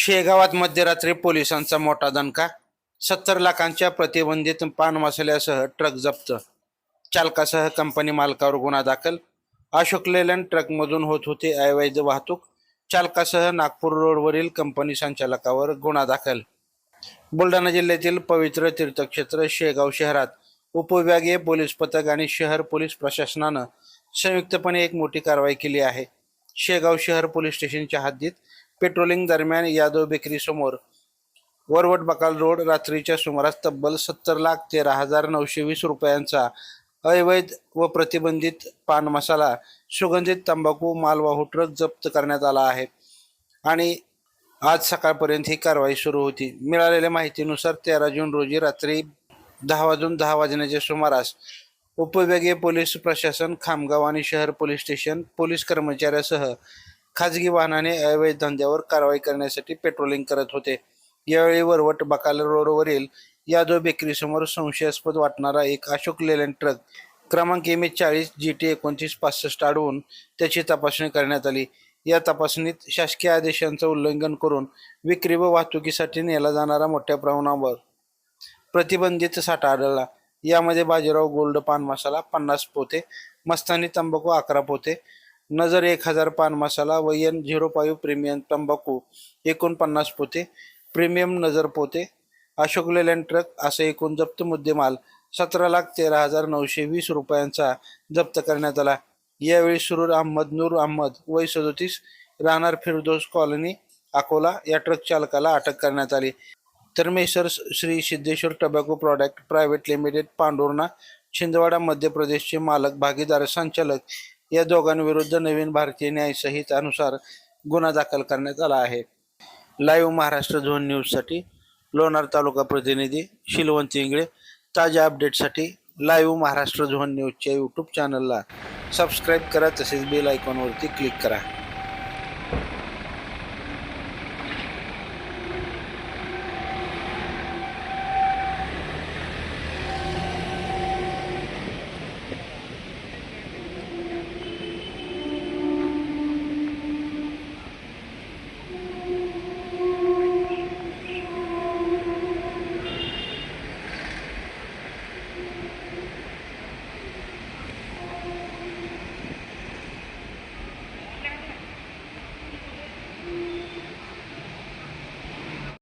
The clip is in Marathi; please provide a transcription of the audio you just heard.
शेगावात मध्यरात्री पोलिसांचा मोठा दणका, 70 लाखांच्या प्रतिबंधित पान मसाल्यासह ट्रक जप्त, चालकासह कंपनी मालकावर गुन्हा दाखल. अशोक लेलँड ट्रकमधून होत होती अवैध वाहतूक, चालकासह नागपूर रोडवरील कंपनी संचालकावर गुन्हा दाखल. बुलढाणा जिल्ह्यातील पवित्र तीर्थक्षेत्र शेगाव शहरात उपविभागीय पोलीस पथक आणि शहर पोलीस प्रशासनानं संयुक्तपणे एक मोठी कारवाई केली आहे. शेगाव शहर पोलीस स्टेशनच्या हद्दीत पेट्रोलिंग दरम्यान यादव बेकरी समोर वरवट बकाल रोड रात्रीच्या सुमारास तब्बल 70,13,920 रुपयांचा अवैध व प्रतिबंधित पान मसाला, सुगंधित तंबाखू मालवाहू ट्रक जप्त करण्यात आला आहे आणि आज सकाळपर्यंत ही कारवाई सुरू होती. मिळालेल्या माहितीनुसार 13 जून रोजी रात्री 10:10 सुमारास उपविभागीय पोलीस प्रशासन खामगाव आणि शहर पोलीस स्टेशन पोलीस कर्मचाऱ्यासह खाजगी वाहनाने अवैध धंद्यावर कारवाई करण्यासाठी पेट्रोलिंग करत होते. यावेळी वरवट बकाल रोडवरील यादव बेकरीसमोर संशयास्पद वाटणारा एक अशोक लेलँड ट्रक क्रमांक MH40 GT 2965 आढळून त्याची तपासणी करण्यात आली. या तपासणीत शासकीय आदेशांचं उल्लंघन करून विक्री व वाहतुकीसाठी नेला जाणारा मोठ्या प्रमाणावर प्रतिबंधित साठा आढळला. यामध्ये बाजीराव गोल्ड पान मसाला 50 पोते, मस्तानी तंबाखू 11 पोते, नजर 1000 पान मसाला व N05 प्रीमियम तंबाखू एकूण 50 पोते, प्रीमियम नजर पोते, अशोक लेलँड ट्रक असे एकूण जप्त मुद्देमाल 17,13,920 रुपयांचा जप्त करण्यात आला. यावेळी सुरूर अहमद नूर अहमद वय 37 राहणार फिरदोस कॉलनी अकोला या ट्रक चालकाला अटक करण्यात आली. तर messrs Shri Siddheshwar tobacco product private limited Pandhurna Chhindwara Madhya प्रदेशचे मालक भागीदार संचालक या दोघांविरुद्ध नवीन भारतीय न्याय संहितानुसार गुन्हा दाखल करण्यात आला आहे. लाईव्ह महाराष्ट्र झोन न्यूजसाठी लोणार तालुका प्रतिनिधी शिलवंत इंगळे. ताज्या अपडेटसाठी लाईव्ह महाराष्ट्र झोन न्यूजच्या यूट्यूब चॅनलला सबस्क्राईब करा, तसेच बेल आयकॉनवरती क्लिक करा.